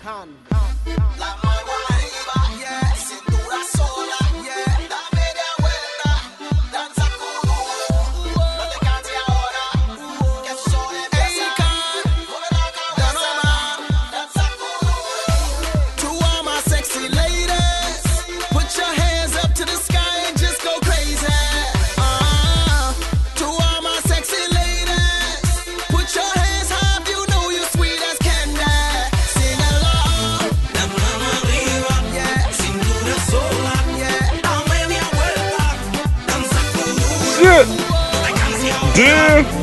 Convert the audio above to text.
La mano arriba, yeah. Cintura sola, yeah. Da media vuelta, danza con uno. No te canses ahora, que eso solo empieza. Mueve la cabeza, danza con uno. To all my sexy ladies, put your hands up to the sky and just go crazy. To all my sexy ladies, put your hands high if you know you're sweet as candy. Sing along. La mano arriba, yeah. Cintura sola, yeah. Da media vuelta, danza con uno. Shit. No te canses ahora. Damn.